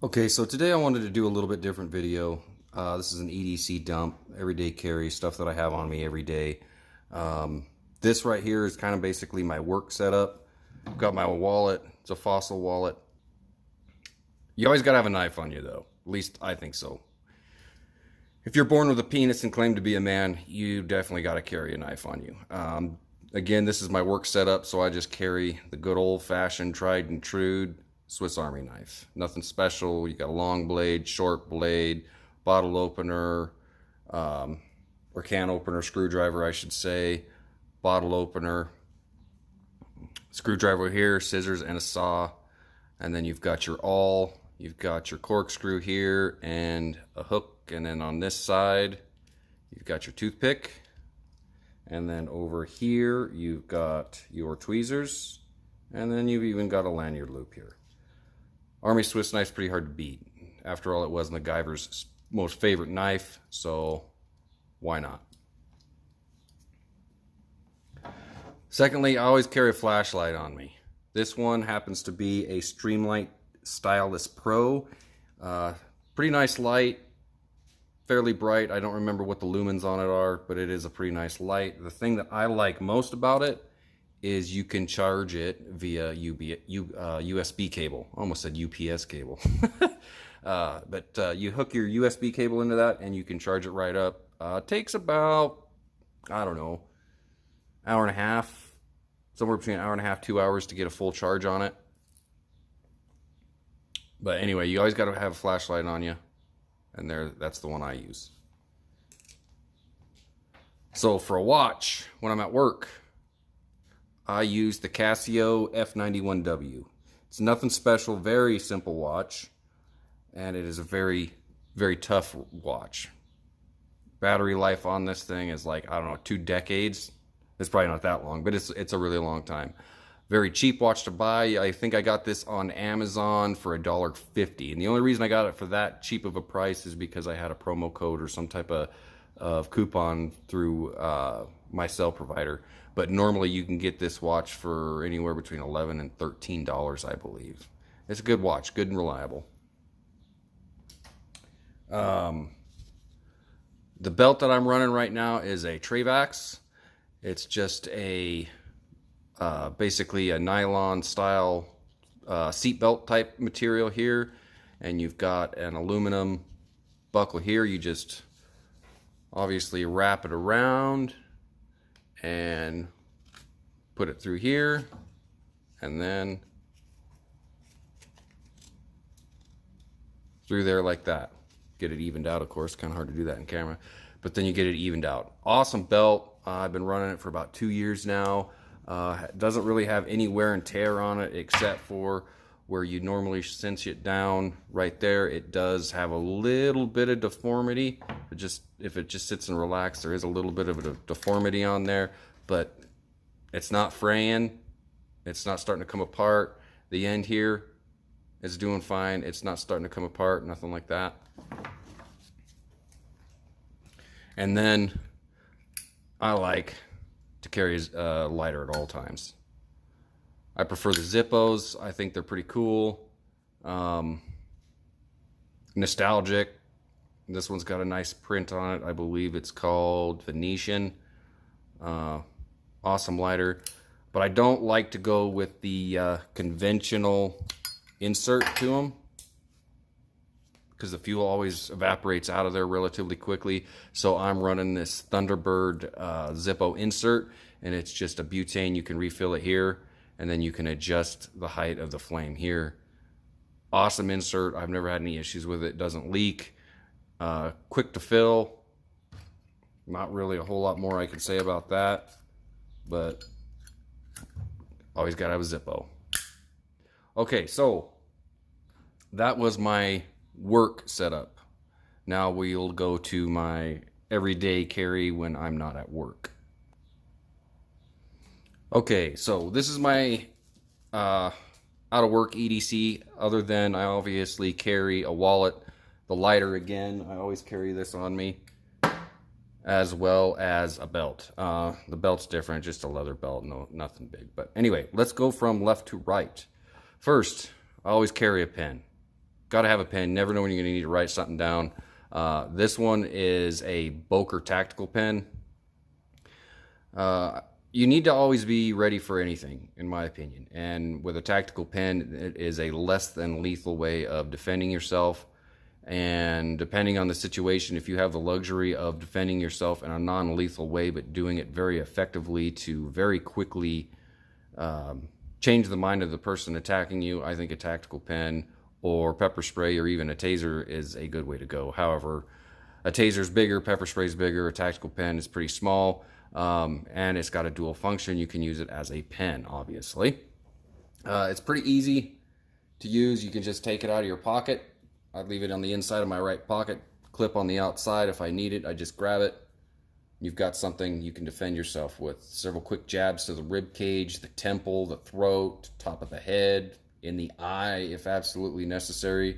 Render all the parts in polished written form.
Okay, so today I wanted to do a little bit different video. This is an EDC dump, everyday carry, stuff that I have on me every day. This right here is kind of basically my work setup. I've got my wallet. It's a Fossil wallet. You always got to have a knife on you, though. At least I think so. If you're born with a penis and claim to be a man, you definitely got to carry a knife on you. Again, this is my work setup, so I just carry the good old-fashioned, tried and true Swiss Army knife. Nothing special. You got a long blade, short blade, bottle opener, or can opener, screwdriver, I should say, bottle opener, screwdriver here, scissors, and a saw. And then you've got your awl, you've got your corkscrew here, and a hook. And then on this side, you've got your toothpick. And then over here, you've got your tweezers. And then you've even got a lanyard loop here. Army Swiss knife's pretty hard to beat. After all, it was MacGyver's most favorite knife, so why not? Secondly, I always carry a flashlight on me. This one happens to be a Streamlight Stylus Pro. Pretty nice light, fairly bright. I don't remember what the lumens on it are, but it is a pretty nice light. The thing that I like most about it is you can charge it via USB cable. I almost said UPS cable. But you hook your USB cable into that and you can charge it right up. It takes about, I don't know, hour and a half, somewhere between an hour and a half, 2 hours to get a full charge on it. But anyway, you always got to have a flashlight on you, and that's the one I use. So for a watch, when I'm at work, I use the Casio F91W. It's nothing special, very simple watch, and it is a very, very tough watch. Battery life on this thing is like, I don't know, 2 decades. It's probably not that long, but it's a really long time. Very cheap watch to buy. I think I got this on Amazon for $1.50, and the only reason I got it for that cheap of a price is because I had a promo code or some type of coupon through my cell provider. But normally you can get this watch for anywhere between $11 and $13, I believe. It's a good watch, good and reliable. The belt that I'm running right now is a Travax. It's just a basically a nylon style seatbelt type material here, and you've got an aluminum buckle here. You just obviously wrap it around and put it through here, and then through there like that. Get it evened out, of course. Kind of hard to do that in camera, but then you get it evened out. Awesome belt. I've been running it for about 2 years now. It doesn't really have any wear and tear on it, except for where you normally cinch it down right there. It does have a little bit of deformity. If it just sits and relaxes, there is a little bit of a deformity on there, but it's not fraying. It's not starting to come apart. The end here is doing fine. It's not starting to come apart, nothing like that. And then I like to carry a lighter at all times. I prefer the Zippos. I think they're pretty cool. Nostalgic. This one's got a nice print on it. I believe it's called Venetian. Awesome lighter. But I don't like to go with the conventional insert to them, because the fuel always evaporates out of there relatively quickly. So I'm running this Thunderbird Zippo insert, and it's just a butane. You can refill it here, and then you can adjust the height of the flame here. Awesome insert. I've never had any issues with it. It doesn't leak. Quick to fill. Not really a whole lot more I can say about that, but always got to have a Zippo. Okay, so that was my work setup. Now we'll go to my everyday carry when I'm not at work. Okay, so this is my out of work EDC, other than I obviously carry a wallet, the lighter again, I always carry this on me, as well as a belt. The belt's different, just a leather belt, nothing big. But anyway, let's go from left to right. First, I always carry a pen. Got to have a pen. Never know when you're going to need to write something down. This one is a Boker tactical pen. You need to always be ready for anything, in my opinion. And with a tactical pen, it is a less than lethal way of defending yourself. And depending on the situation, if you have the luxury of defending yourself in a non-lethal way, but doing it very effectively to very quickly change the mind of the person attacking you, I think a tactical pen or pepper spray or even a taser is a good way to go. However, a taser's bigger, pepper spray's bigger, a tactical pen is pretty small, and it's got a dual function. You can use it as a pen, obviously. It's pretty easy to use. You can just take it out of your pocket. I'd leave it on the inside of my right pocket, clip on the outside. If I need it, I just grab it. You've got something you can defend yourself with. Several quick jabs to the rib cage, the temple, the throat, top of the head, in the eye, if absolutely necessary,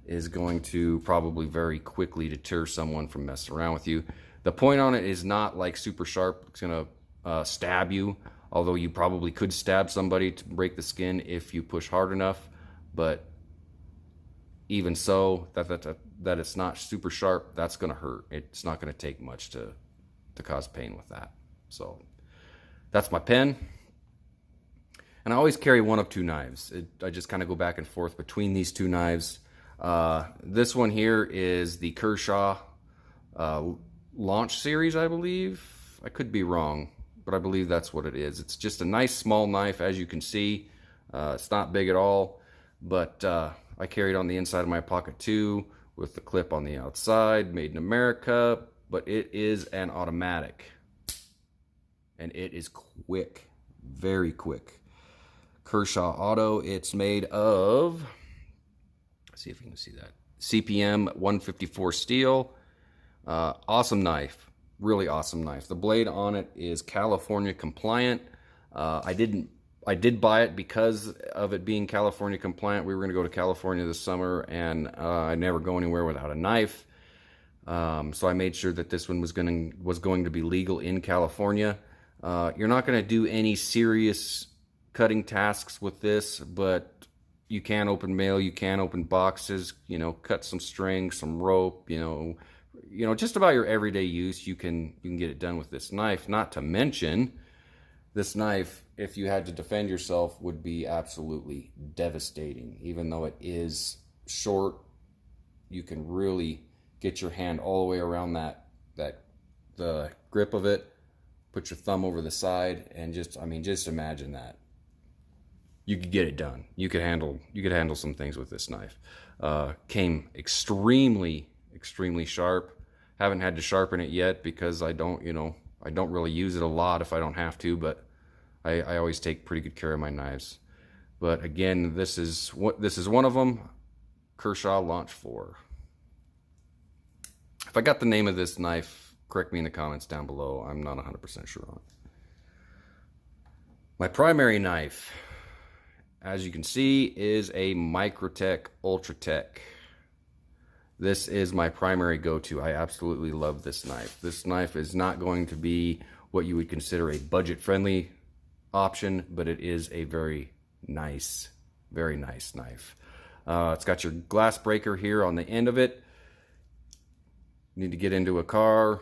is going to probably very quickly deter someone from messing around with you. The point on it is not like super sharp. It's going to stab you, although you probably could stab somebody to break the skin if you push hard enough. But even so, that it's not super sharp, that's going to hurt. It's not going to take much to cause pain with that. So that's my pen. And I always carry one of two knives. I just kind of go back and forth between these two knives. This one here is the Kershaw launch series, I believe. I could be wrong, but I believe that's what it is. It's just a nice small knife, as you can see. It's not big at all, but I carry it on the inside of my pocket too, with the clip on the outside, made in America, but it is an automatic. And it is quick, very quick. Kershaw Auto, it's made of, let's see if you can see that, CPM 154 steel. Awesome knife, really awesome knife. The blade on it is California compliant. I did buy it because of it being California compliant. We were going to go to California this summer, and I never go anywhere without a knife. So I made sure that this one was going to be legal in California. You're not going to do any serious cutting tasks with this, but you can open mail, you can open boxes, you know, cut some string, some rope, you know, just about your everyday use. You can get it done with this knife. Not to mention, this knife, if you had to defend yourself, would be absolutely devastating. Even though it is short, you can really get your hand all the way around the grip of it, put your thumb over the side, and just imagine that. You could get it done. You could handle some things with this knife. Came extremely sharp. Haven't had to sharpen it yet because I don't really use it a lot if I don't have to, but I always take pretty good care of my knives. But again, this is one of them, Kershaw Launch 4. If I got the name of this knife, correct me in the comments down below. I'm not 100% sure on it. My primary knife, as you can see, is a Microtech Ultratech. This is my primary go-to. I absolutely love this knife. This knife is not going to be what you would consider a budget-friendly option, but it is a very nice knife. It's got your glass breaker here on the end of it. You need to get into a car.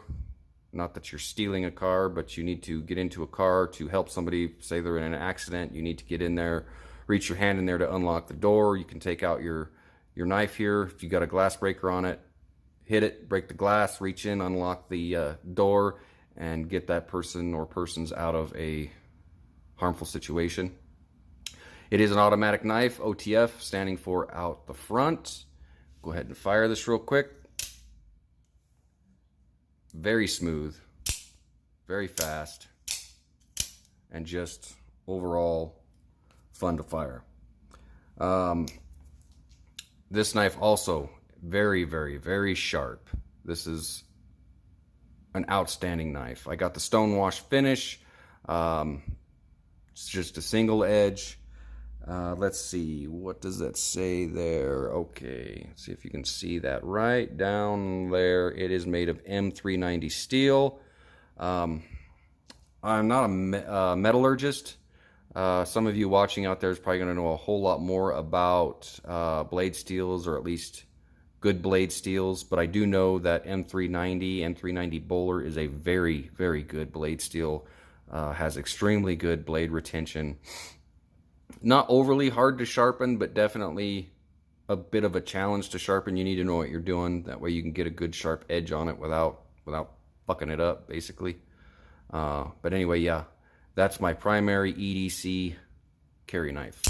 Not that you're stealing a car, but you need to get into a car to help somebody. Say they're in an accident, you need to get in there, reach your hand in there to unlock the door. You can take out your knife here. If you got a glass breaker on it, hit it, break the glass, reach in, unlock the door, and get that person or persons out of a harmful situation. It is an automatic knife, OTF, standing for out the front. Go ahead and fire this real quick. Very smooth, very fast, and just overall fun to fire. This knife also very sharp. This is an outstanding knife. I got the stonewash finish. It's just a single edge. Let's see, what does that say there? Okay, let's see if you can see that right down there. It is made of M390 steel. I'm not a metallurgist, Some of you watching out there is probably going to know a whole lot more about blade steels, or at least good blade steels, but I do know that M390 Bowler is a very, very good blade steel. Has extremely good blade retention. Not overly hard to sharpen, but definitely a bit of a challenge to sharpen. You need to know what you're doing. That way you can get a good sharp edge on it without fucking it up, basically. But anyway, yeah, that's my primary EDC carry knife.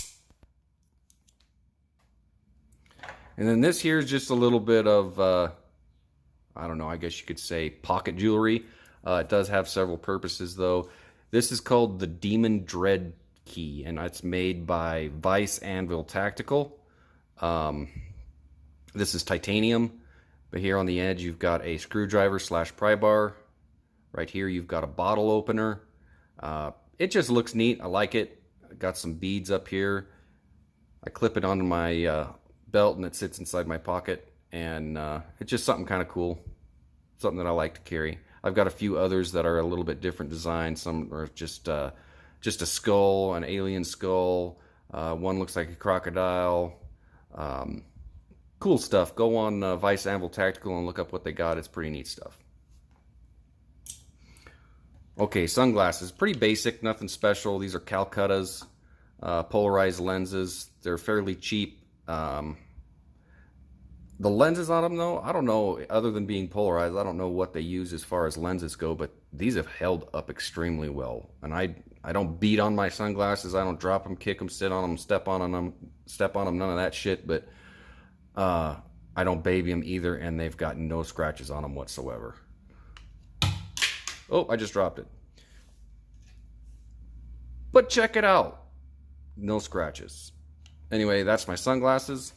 And then this here is just a little bit of, I don't know, I guess you could say pocket jewelry. It does have several purposes, though. This is called the Demon Dread Key, and it's made by Vice Anvil Tactical. This is titanium, but here on the edge you've got a screwdriver / pry bar. Right here you've got a bottle opener. It just looks neat. I like it. I got some beads up here. I clip it onto my belt and it sits inside my pocket, and it's just something kind of cool, something that I like to carry. I've got a few others that are a little bit different design. Some are just a skull, an alien skull. One looks like a crocodile. Cool stuff. Go on Vice Anvil Tactical and look up what they got. It's pretty neat stuff. Okay, sunglasses. Pretty basic, nothing special. These are Calcuttas, polarized lenses. They're fairly cheap. The lenses on them, though, I don't know, other than being polarized, I don't know what they use as far as lenses go, but these have held up extremely well. And I don't beat on my sunglasses. I don't drop them, kick them, sit on them, step on them, none of that shit. But I don't baby them either, and they've got no scratches on them whatsoever. Oh, I just dropped it. But check it out. No scratches. Anyway, that's my sunglasses.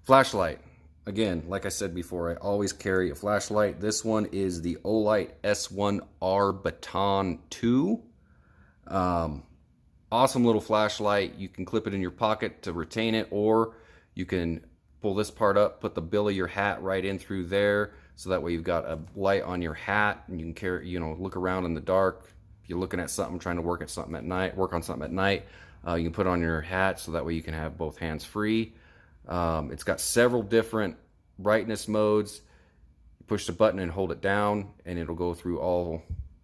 Flashlight. Again, like I said before, I always carry a flashlight. This one is the Olight S1R Baton 2. Awesome little flashlight. You can clip it in your pocket to retain it, or you can pull this part up, put the bill of your hat right in through there, so that way you've got a light on your hat and you can carry, look around in the dark. If you're looking at something, trying to work on something at night, you can put it on your hat, so that way you can have both hands free. It's got several different brightness modes. You push the button and hold it down, and it'll go through all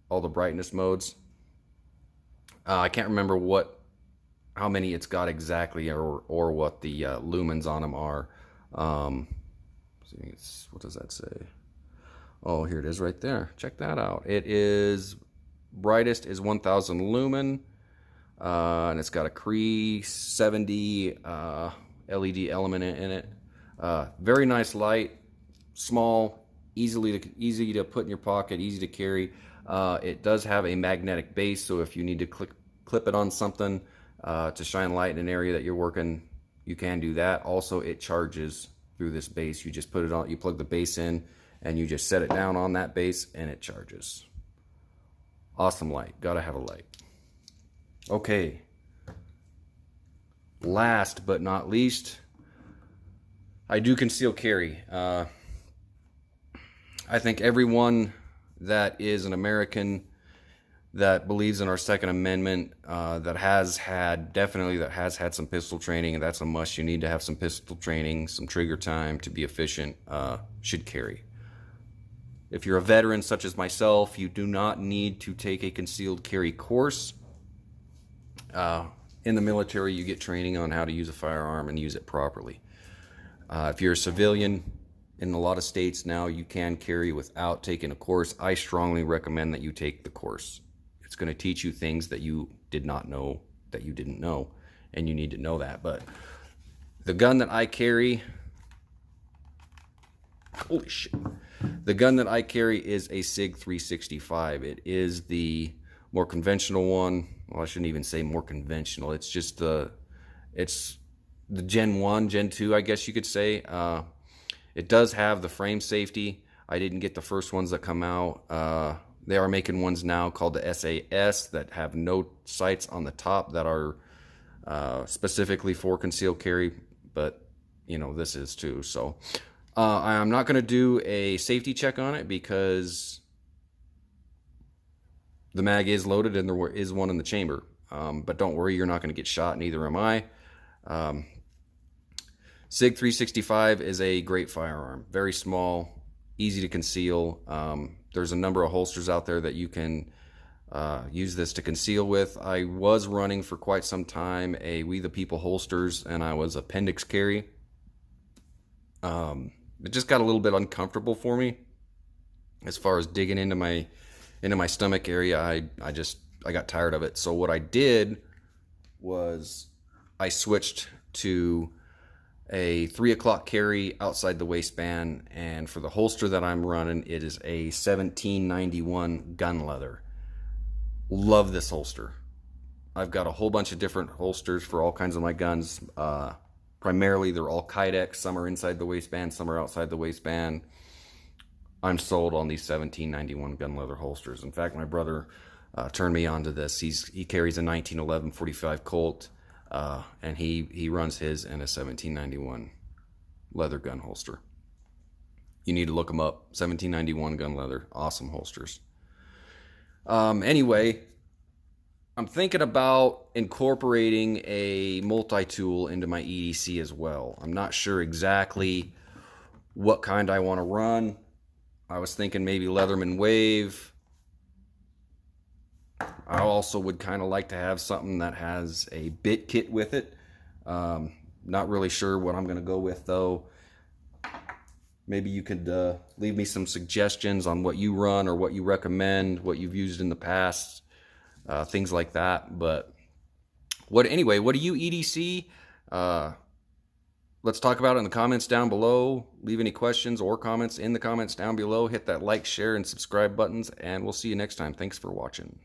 the brightness modes. I can't remember how many it's got exactly, or what the lumens on them are. What does that say? Oh, here it is right there. Check that out. It is brightest is 1000 lumen. And it's got a Cree 70 LED element in it. Very nice light, small, easy to put in your pocket, easy to carry. It does have a magnetic base, so if you need to clip it on something to shine light in an area that you're working, you can do that. Also, it charges through this base. You just put it on, you plug the base in, and you just set it down on that base, and it charges. Awesome light. Gotta have a light. Okay, last but not least, I do conceal carry. I think everyone that is an American that believes in our Second Amendment, that has had some pistol training, and that's a must. You need to have some pistol training, some trigger time to be efficient, should carry. If you're a veteran such as myself, you do not need to take a concealed carry course. In the military, you get training on how to use a firearm and use it properly. If you're a civilian, in a lot of states now, you can carry without taking a course. I strongly recommend that you take the course. It's going to teach you things that you did not know that you didn't know, and you need to know that. But the gun that I carry, holy shit, the gun that I carry is a SIG 365. It is the more conventional one. Well, I shouldn't even say more conventional. It's just it's the Gen 1, Gen 2, I guess you could say. It does have the frame safety. I didn't get the first ones that come out. They are making ones now called the SAS that have no sights on the top that are specifically for concealed carry, but this is too. So I'm not going to do a safety check on it because The mag is loaded and there is one in the chamber. But don't worry, you're not going to get shot, neither am I. SIG 365 is a great firearm. Very small, easy to conceal. There's a number of holsters out there that you can use this to conceal with. I was running for quite some time a We the People holsters, and I was appendix carry. It just got a little bit uncomfortable for me as far as digging into my stomach area. I got tired of it. So what I did was I switched to a 3 o'clock carry outside the waistband, and for the holster that I'm running, it is a 1791 gun leather. Love this holster. I've got a whole bunch of different holsters for all kinds of my guns. Primarily they're all Kydex. Some are inside the waistband, some are outside the waistband. I'm sold on these 1791 gun leather holsters. In fact, my brother turned me on to this. He carries a 1911 45 Colt. And he runs his in a 1791 leather gun holster. You need to look them up. 1791 gun leather, awesome holsters. Anyway, I'm thinking about incorporating a multi-tool into my EDC as well. I'm not sure exactly what kind I want to run. I was thinking maybe Leatherman Wave. I also would kind of like to have something that has a bit kit with it. Not really sure what I'm going to go with, though. Maybe you could leave me some suggestions on what you run or what you recommend, what you've used in the past, things like that. But anyway, what do you EDC? Let's talk about it in the comments down below. Leave any questions or comments in the comments down below. Hit that like, share, and subscribe buttons, and we'll see you next time. Thanks for watching.